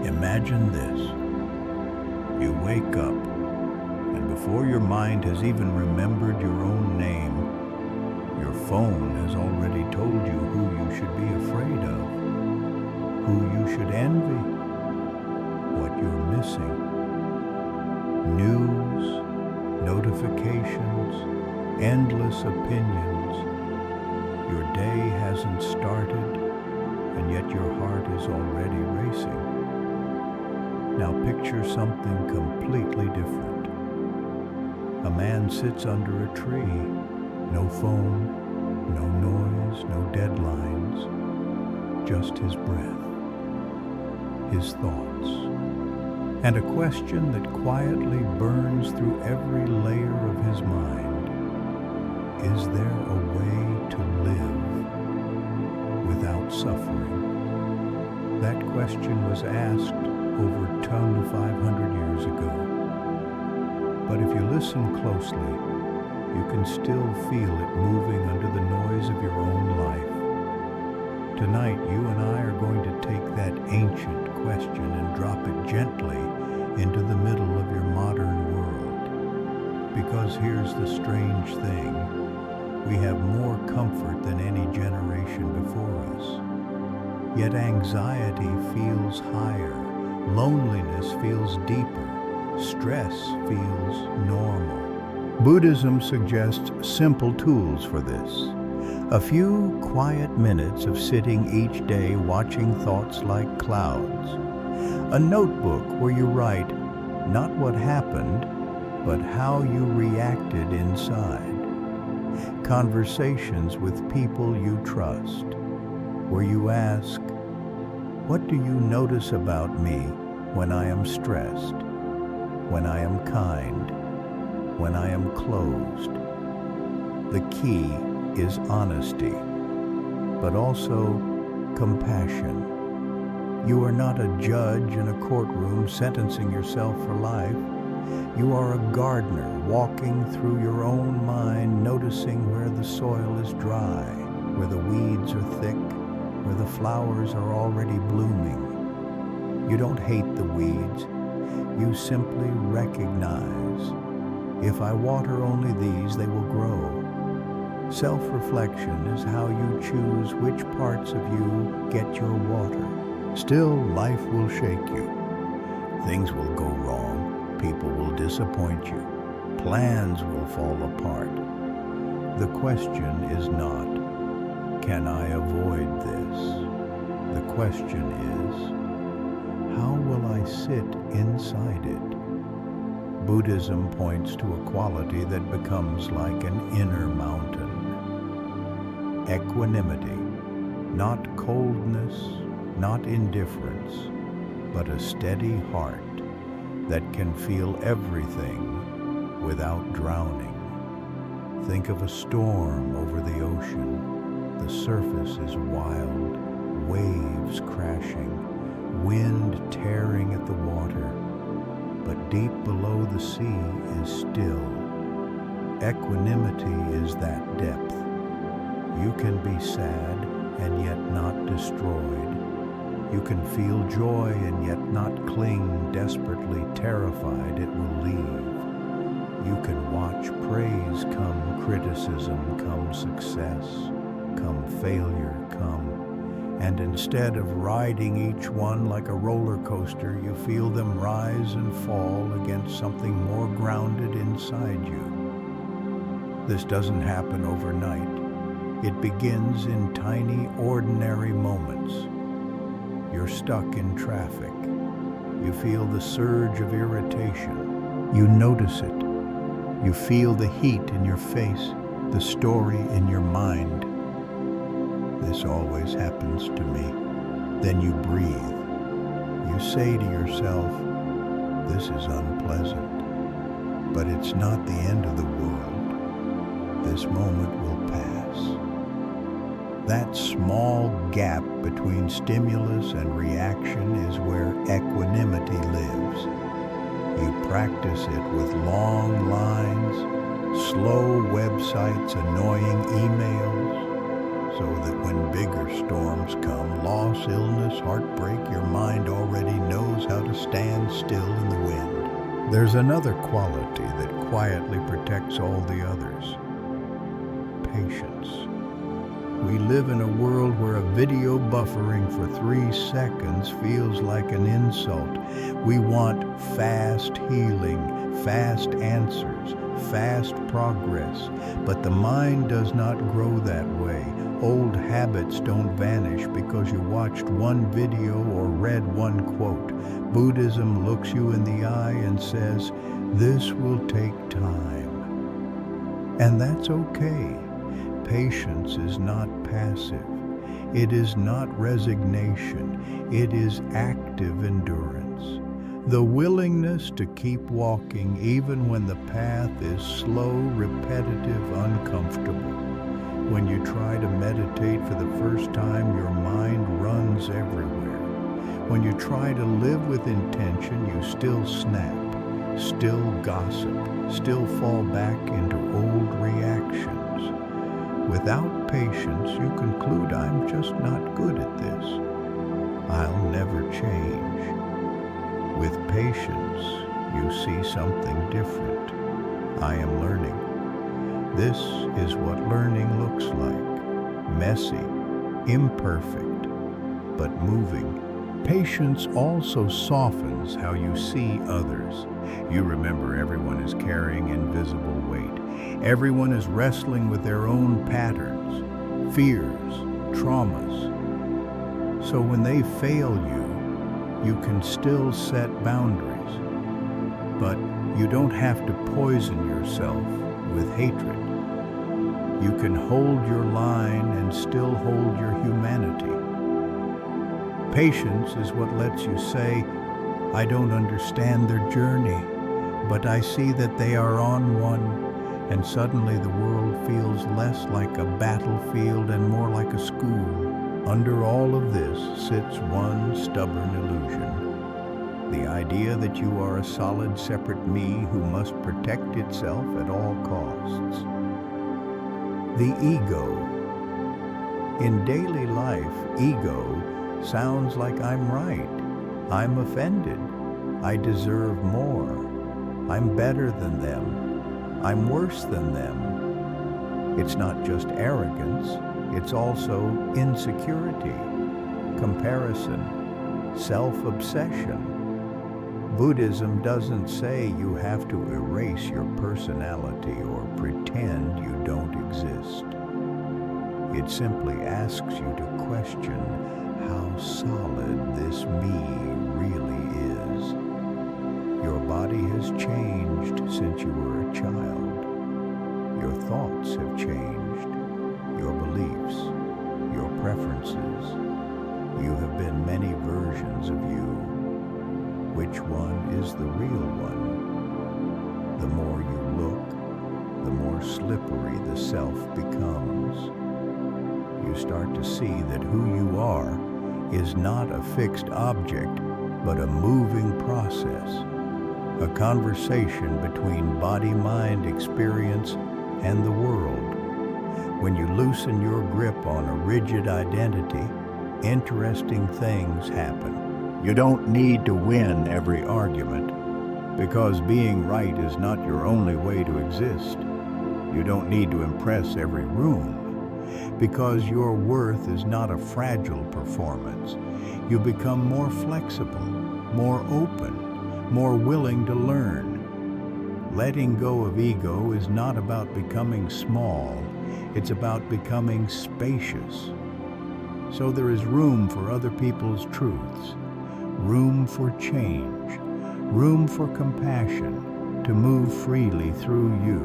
Imagine this. You wake up, and before your mind has even remembered your own name, your phone has already told you who you should be afraid of, who you should envy, what you're missing. News, notifications, endless opinions. Your day hasn't started, and yet your heart is already racing. Now picture something completely different. A man sits under a tree. No phone, no noise, no deadlines, just his breath, his thoughts, and a question that quietly burns through every layer of his mind. Is there a way to live without suffering? That question was asked over 500 years ago. But if you listen closely, you can still feel it moving under the noise of your own life. Tonight, you and I are going to take that ancient question and drop it gently into the middle of your modern world. Because here's the strange thing. We have more comfort than any generation before us. Yet anxiety feels higher, loneliness feels deeper, stress feels normal. Buddhism suggests simple tools for this. A few quiet minutes of sitting each day watching thoughts like clouds. A notebook where you write not what happened, but how you reacted inside. Conversations with people you trust, where you ask, what do you notice about me when I am stressed, when I am kind, when I am closed? The key is honesty, but also compassion. You are not a judge in a courtroom sentencing yourself for life. You are a gardener walking through your own mind, noticing where the soil is dry, where the weeds are thick, where the flowers are already blooming. You don't hate the weeds. You simply recognize, if I water only these, they will grow. Self-reflection is how you choose which parts of you get your water. Still, life will shake you. Things will go wrong. People will disappoint you. Plans will fall apart. The question is not, can I avoid this? The question is, how will I sit inside it? Buddhism points to a quality that becomes like an inner mountain. Equanimity, not coldness, not indifference, but a steady heart that can feel everything without drowning. Think of a storm over the ocean. The surface is wild, waves crashing, wind tearing at the water, but deep below the sea is still. Equanimity is that depth. You can be sad and yet not destroyed. You can feel joy and yet not cling, desperately terrified it will leave. You can watch praise come, criticism come, success come, failure come. And instead of riding each one like a roller coaster, you feel them rise and fall against something more grounded inside you. This doesn't happen overnight. It begins in tiny, ordinary moments. You're stuck in traffic. You feel the surge of irritation. You notice it. You feel the heat in your face, the story in your mind. This always happens to me. Then you breathe. You say to yourself, this is unpleasant, but it's not the end of the world. This moment will pass. That small gap between stimulus and reaction is where equanimity lives. You practice it with long lines, slow websites, annoying emails, so that when bigger storms come, loss, illness, heartbreak, your mind already knows how to stand still in the wind. There's another quality that quietly protects all the others: patience. We live in a world where a video buffering for 3 seconds feels like an insult. We want fast healing, fast answers, fast progress, but the mind does not grow that way. Old habits don't vanish because you watched one video or read one quote. Buddhism looks you in the eye and says, "This will take time." And that's okay. Patience is not passive. It is not resignation. It is active endurance. The willingness to keep walking even when the path is slow, repetitive, uncomfortable. When you try to meditate for the first time, your mind runs everywhere. When you try to live with intention, you still snap, still gossip, still fall back into old reactions. Without patience, you conclude, "I'm just not good at this. I'll never change." With patience, you see something different. "I am learning. This is what learning looks like. Messy, imperfect, but moving." Patience also softens how you see others. You remember everyone is carrying invisible weight. Everyone is wrestling with their own patterns, fears, traumas. So when they fail you, you can still set boundaries. But you don't have to poison yourself with hatred. You can hold your line and still hold your humanity. Patience is what lets you say, "I don't understand their journey, but I see that they are on one," and suddenly the world feels less like a battlefield and more like a school. Under all of this sits one stubborn illusion: the idea that you are a solid, separate me who must protect itself at all costs. The ego. In daily life, ego sounds like "I'm right," "I'm offended," "I deserve more," "I'm better than them," "I'm worse than them." It's not just arrogance, it's also insecurity, comparison, self-obsession. Buddhism doesn't say you have to erase your personality or pretend you don't exist. It simply asks you to question how solid this me really is. Your body has changed since you were a child. Your thoughts have changed, your beliefs, your preferences. You have been many versions of you. Which one is the real one? The more you look, the more slippery the self becomes. You start to see that who you are is not a fixed object, but a moving process, a conversation between body-mind experience and the world. When you loosen your grip on a rigid identity, interesting things happen. You don't need to win every argument, because being right is not your only way to exist. You don't need to impress every room, because your worth is not a fragile performance. You become more flexible, more open, more willing to learn. Letting go of ego is not about becoming small, it's about becoming spacious. So there is room for other people's truths, room for change, room for compassion to move freely through you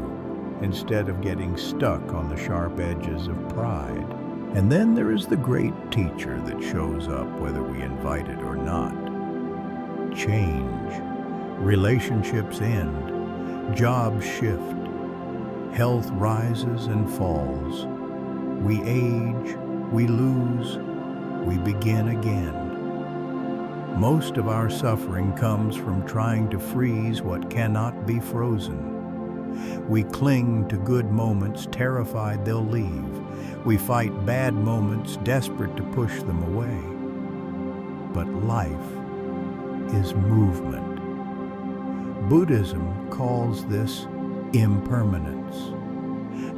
instead of getting stuck on the sharp edges of pride. And then there is the great teacher that shows up whether we invite it or not. Change. Relationships end. Jobs shift. Health rises and falls. We age, we lose, we begin again. Most of our suffering comes from trying to freeze what cannot be frozen. We cling to good moments, terrified they'll leave. We fight bad moments, desperate to push them away. But life is movement. Buddhism calls this impermanence,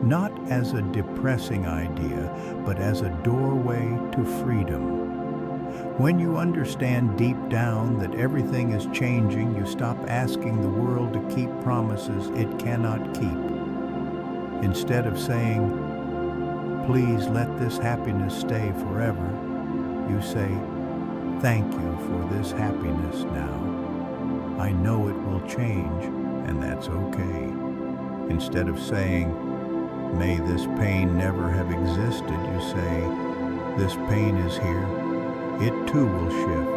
not as a depressing idea, but as a doorway to freedom. When you understand deep down that everything is changing, you stop asking the world to keep promises it cannot keep. Instead of saying, "Please let this happiness stay forever," you say, "Thank you for this happiness now. I know it will change, and that's okay." Instead of saying, "May this pain never have existed," you say, "This pain is here. It too will shift.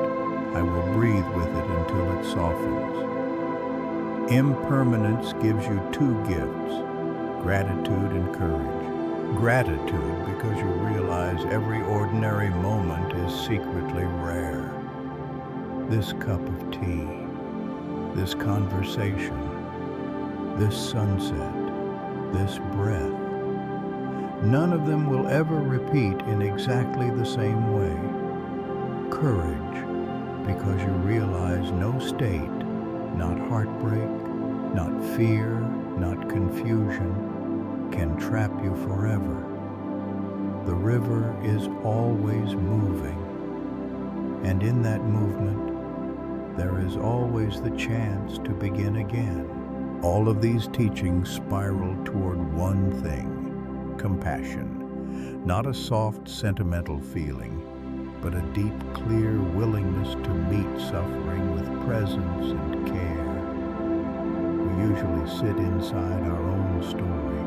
I will breathe with it until it softens." Impermanence gives you two gifts, gratitude and courage. Gratitude because you realize every ordinary moment is secretly rare. This cup of tea, this conversation, this sunset, this breath. None of them will ever repeat in exactly the same way. Courage, because you realize no state, not heartbreak, not fear, not confusion, can trap you forever. The river is always moving, and in that movement, there is always the chance to begin again. All of these teachings spiral toward one thing: compassion. Not a soft, sentimental feeling, but a deep, clear willingness to meet suffering with presence and care. We usually sit inside our own story,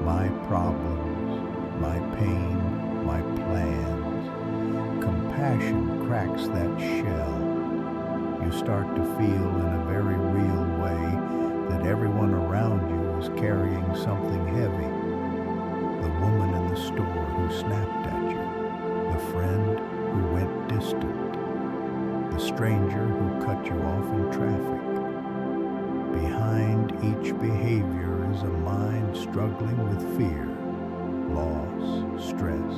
my problems, my pain, my plans. Compassion cracks that shell. You start to feel in a very real way that everyone around you is carrying something heavy. The woman in the store who snapped at you, the friend who went distant, the stranger who cut you off in traffic. Behind each behavior is a mind struggling with fear, loss, stress,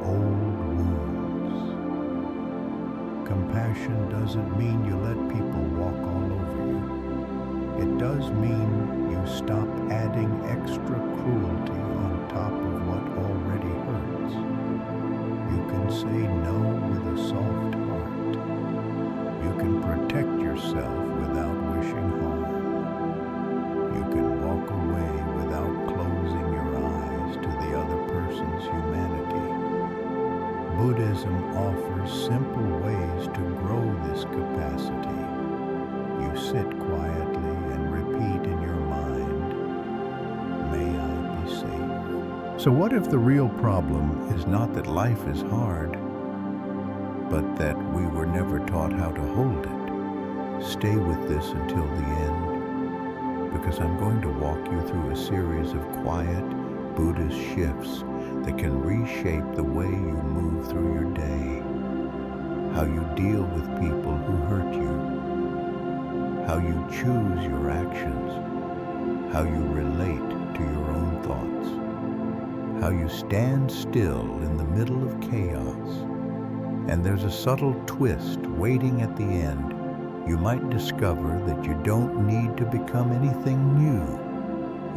old wounds. Compassion doesn't mean you let people walk all over you. It does mean you stop adding extra cruelty on top of what already hurts. You can say no with a soft heart. You can protect yourself without wishing harm. You can walk away without closing your eyes to the other person's humanity. Buddhism offers simple ways to grow this capacity. You sit quietly and repeat in your mind, "May I be safe." So what if the real problem is not that life is hard, but that we were never taught how to hold it? Stay with this until the end, because I'm going to walk you through a series of quiet Buddhist shifts that can reshape the way you move through your day, how you deal with people who hurt you, how you choose your actions, how you relate to your own thoughts, how you stand still in the middle of chaos. And there's a subtle twist waiting at the end. You might discover that you don't need to become anything new.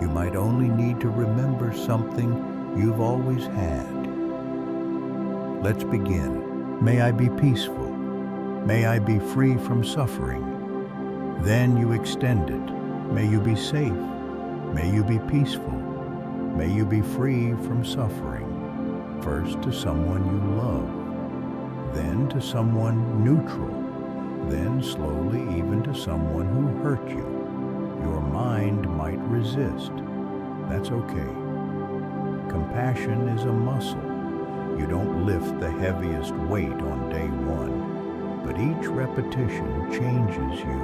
You might only need to remember something you've always had. Let's begin. May I be peaceful. May I be free from suffering. Then you extend it. May you be safe. May you be peaceful. May you be free from suffering. First to someone you love, then to someone neutral, then slowly even to someone who hurt you. Your mind might resist. That's okay. Compassion is a muscle. You don't lift the heaviest weight on day one, but each repetition changes you.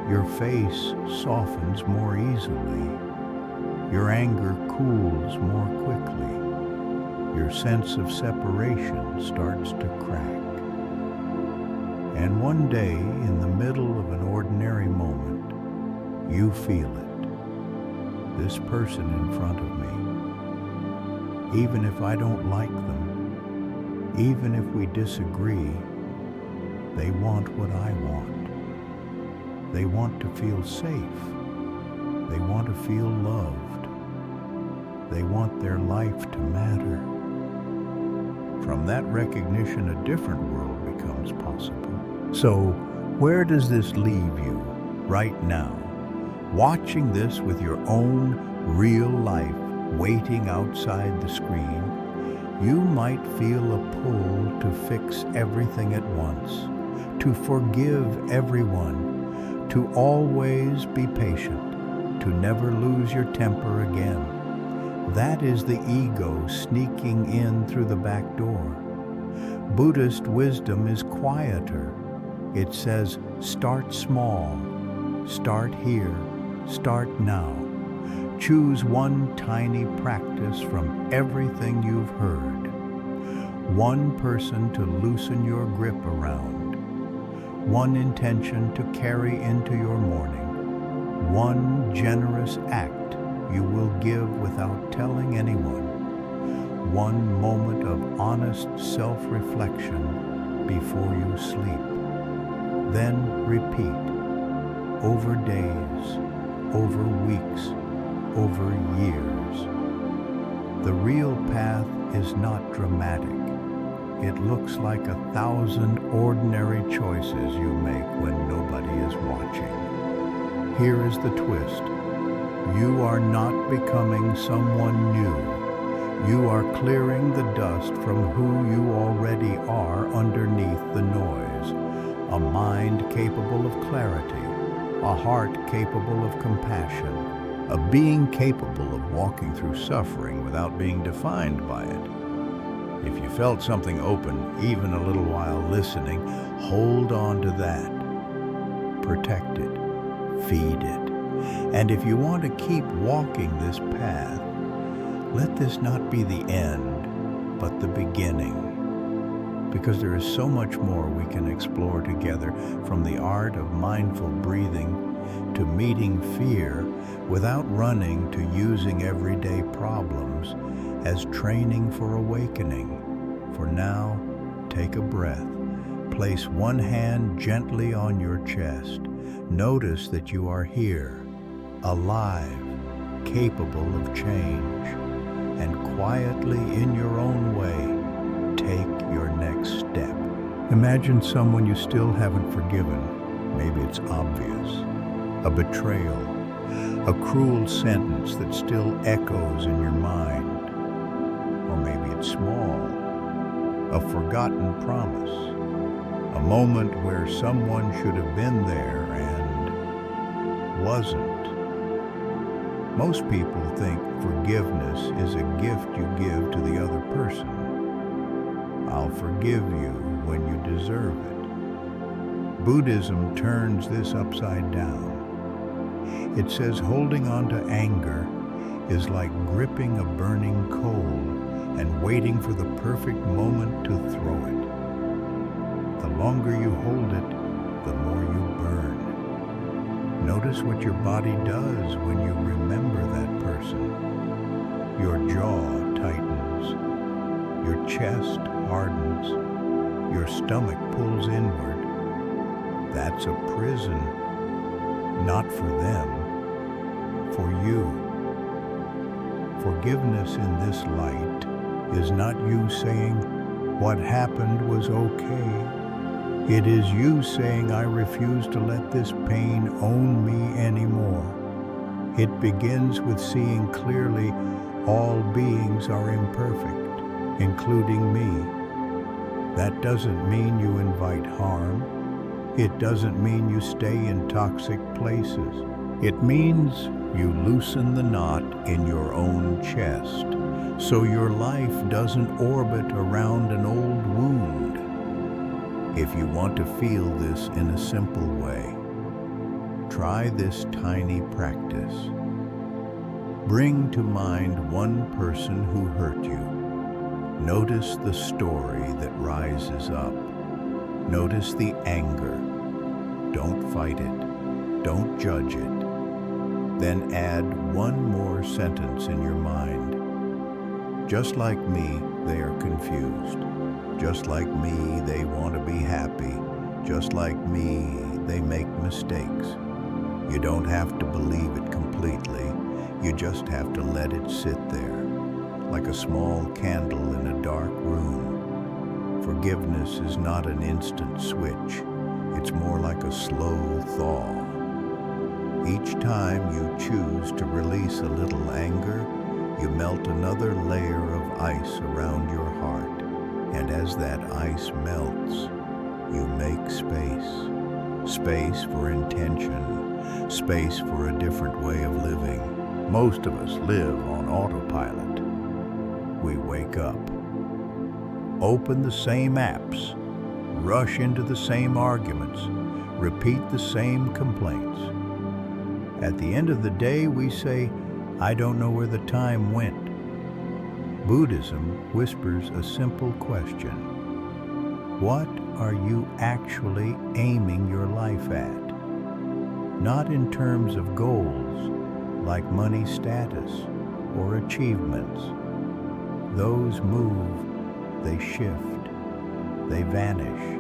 Your face softens more easily. Your anger cools more quickly. Your sense of separation starts to crack. And one day, in the middle of an ordinary moment, you feel it. this person in front of me. Even if I don't like them, even if we disagree, they want what I want. They want to feel safe. They want to feel loved. They want their life to matter. From that recognition, a different world becomes possible. So, where does this leave you right now? Watching this with your own real life waiting outside the screen, you might feel a pull to fix everything at once, to forgive everyone, to always be patient, to never lose your temper again. That is the ego sneaking in through the back door. Buddhist wisdom is quieter. It says, start small, start here, start now. Choose one tiny practice from everything you've heard. One person to loosen your grip around. One intention to carry into your morning. One generous act you will give without telling anyone. One moment of honest self-reflection before you sleep. Then repeat, over days, over weeks, over years. The real path is not dramatic. It looks like 1,000 ordinary choices you make when nobody is watching. Here is the twist. You are not becoming someone new. You are clearing the dust from who you already are underneath the noise. A mind capable of clarity, a heart capable of compassion, a being capable of walking through suffering without being defined by it. If you felt something open, even a little while listening, hold on to that. Protect it. Feed it. And if you want to keep walking this path, let this not be the end, but the beginning. Because there is so much more we can explore together, from the art of mindful breathing to meeting fear without running, to using everyday problems as training for awakening. For now, take a breath. Place one hand gently on your chest. Notice that you are here, alive, capable of change, and quietly, in your own way, take your next step. Imagine someone you still haven't forgiven. Maybe it's obvious. A betrayal, a cruel sentence that still echoes in your mind. Or maybe it's small, a forgotten promise, a moment where someone should have been there and wasn't. Most people think forgiveness is a gift you give to the other person. I'll forgive you when you deserve it. Buddhism turns this upside down. It says holding on to anger is like gripping a burning coal and waiting for the perfect moment to throw it. The longer you hold it, the more you burn. Notice what your body does when you remember that person. Your jaw tightens, your chest hardens, your stomach pulls inward. That's a prison, not for them, for you. Forgiveness in this light is not you saying, what happened was okay. It is you saying, I refuse to let this pain own me anymore. It begins with seeing clearly all beings are imperfect, including me. That doesn't mean you invite harm. It doesn't mean you stay in toxic places. It means you loosen the knot in your own chest, so your life doesn't orbit around an old wound. If you want to feel this in a simple way, try this tiny practice. Bring to mind one person who hurt you. Notice the story that rises up. Notice the anger. Don't fight it. Don't judge it. Then add one more sentence in your mind. Just like me, they are confused. Just like me, they want to be happy. Just like me, they make mistakes. You don't have to believe it completely. You just have to let it sit there, like a small candle in a dark room. Forgiveness is not an instant switch. It's more like a slow thaw. Each time you choose to release a little anger, you melt another layer of ice around your heart. And as that ice melts, you make space. Space for intention, space for a different way of living. Most of us live on autopilot. We wake up, open the same apps, rush into the same arguments, repeat the same complaints. At the end of the day, we say, "I don't know where the time went." Buddhism whispers a simple question. What are you actually aiming your life at? Not in terms of goals, like money status or achievements. Those move, they shift, they vanish.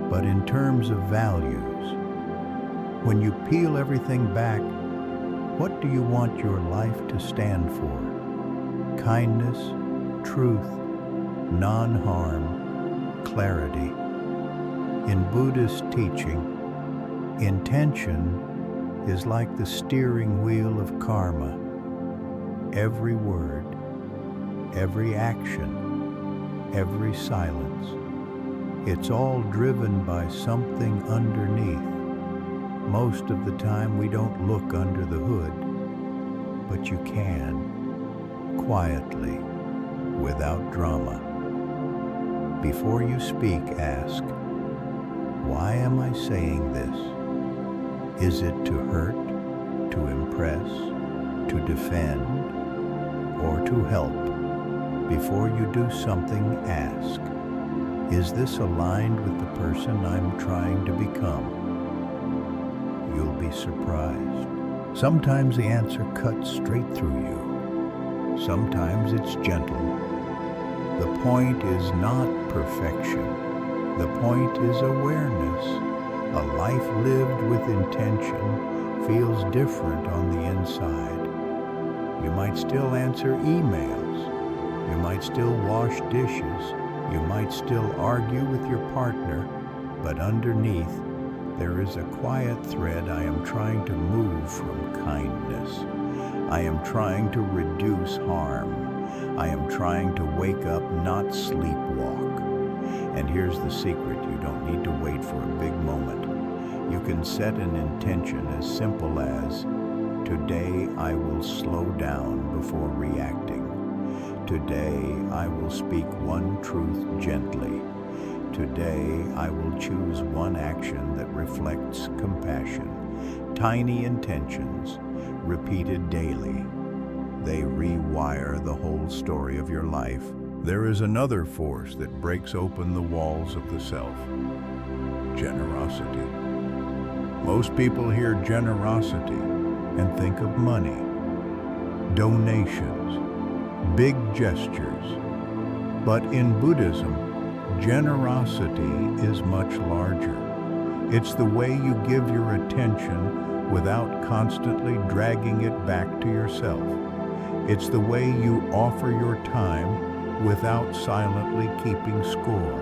But in terms of values, when you peel everything back, what do you want your life to stand for? Kindness, truth, non-harm, clarity. In Buddhist teaching, intention is like the steering wheel of karma. Every word, every action, every silence, it's all driven by something underneath. Most of the time we don't look under the hood, but you can, quietly, without drama. Before you speak, ask, why am I saying this? Is it to hurt, to impress, to defend, or to help? Before you do something, ask, is this aligned with the person I'm trying to become? You'll be surprised. Sometimes the answer cuts straight through you. Sometimes it's gentle. The point is not perfection. The point is awareness. A life lived with intention feels different on the inside. You might still answer emails. You might still wash dishes. You might still argue with your partner, but underneath, there is a quiet thread. I am trying to move from kindness. I am trying to reduce harm. I am trying to wake up, not sleepwalk. And here's the secret. You don't need to wait for a big moment. You can set an intention as simple as, today I will slow down before reacting. Today I will speak one truth gently. Today I will choose one action that reflects compassion. Tiny intentions, repeated daily. They rewire the whole story of your life. There is another force that breaks open the walls of the self. Generosity. Most people hear generosity and think of money, donations, big gestures. But in Buddhism, generosity is much larger. It's the way you give your attention without constantly dragging it back to yourself. It's the way you offer your time without silently keeping score.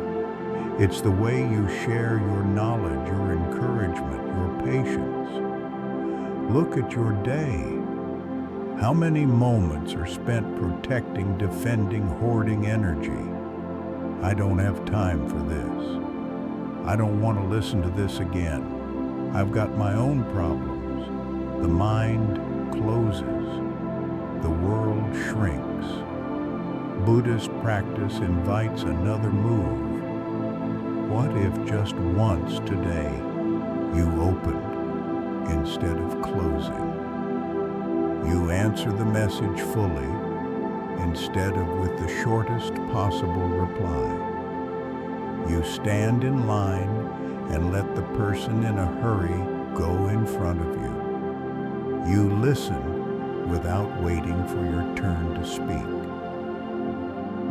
It's the way you share your knowledge, your encouragement, your patience. Look at your day. How many moments are spent protecting, defending, hoarding energy? I don't have time for this. I don't want to listen to this again. I've got my own problems. The mind closes. The world shrinks. Buddhist practice invites another move. What if just once today you opened instead of closing? You answer the message fully instead of with the shortest possible reply. You stand in line and let the person in a hurry go in front of you. You listen without waiting for your turn to speak.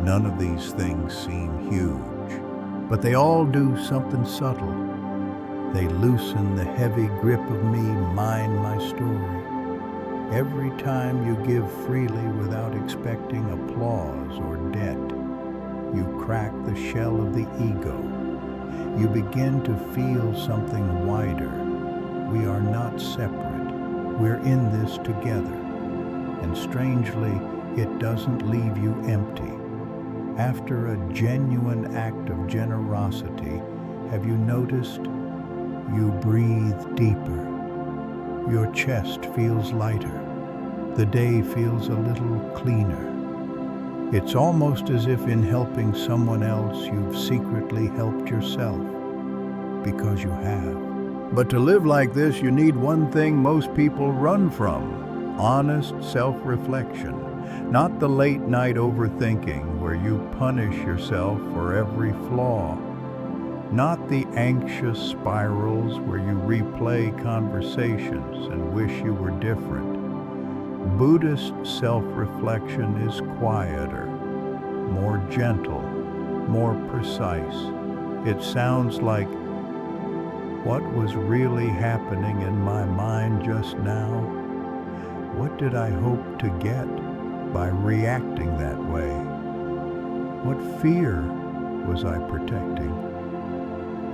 None of these things seem huge, but they all do something subtle. They loosen the heavy grip of me, mine, my story. Every time you give freely without expecting applause or debt, you crack the shell of the ego. You begin to feel something wider. We are not separate. We're in this together. And strangely, it doesn't leave you empty. After a genuine act of generosity, have you noticed? You breathe deeper. Your chest feels lighter. The day feels a little cleaner. It's almost as if in helping someone else, you've secretly helped yourself, because you have. But to live like this, you need one thing most people run from: honest self-reflection. Not the late-night overthinking where you punish yourself for every flaw. Not the anxious spirals where you replay conversations and wish you were different. Buddhist self-reflection is quieter, more gentle, more precise. It sounds like, what was really happening in my mind just now? What did I hope to get by reacting that way? What fear was I protecting?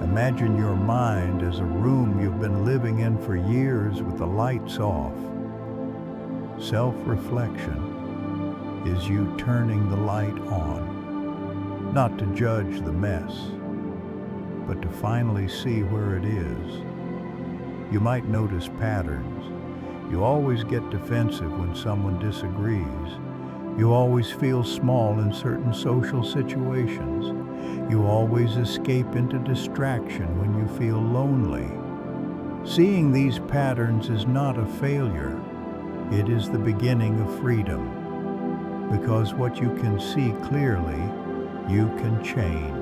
Imagine your mind as a room you've been living in for years with the lights off. Self-reflection is you turning the light on, not to judge the mess, but to finally see where it is. You might notice patterns. You always get defensive when someone disagrees. You always feel small in certain social situations. You always escape into distraction when you feel lonely. Seeing these patterns is not a failure. It is the beginning of freedom. Because what you can see clearly, you can change.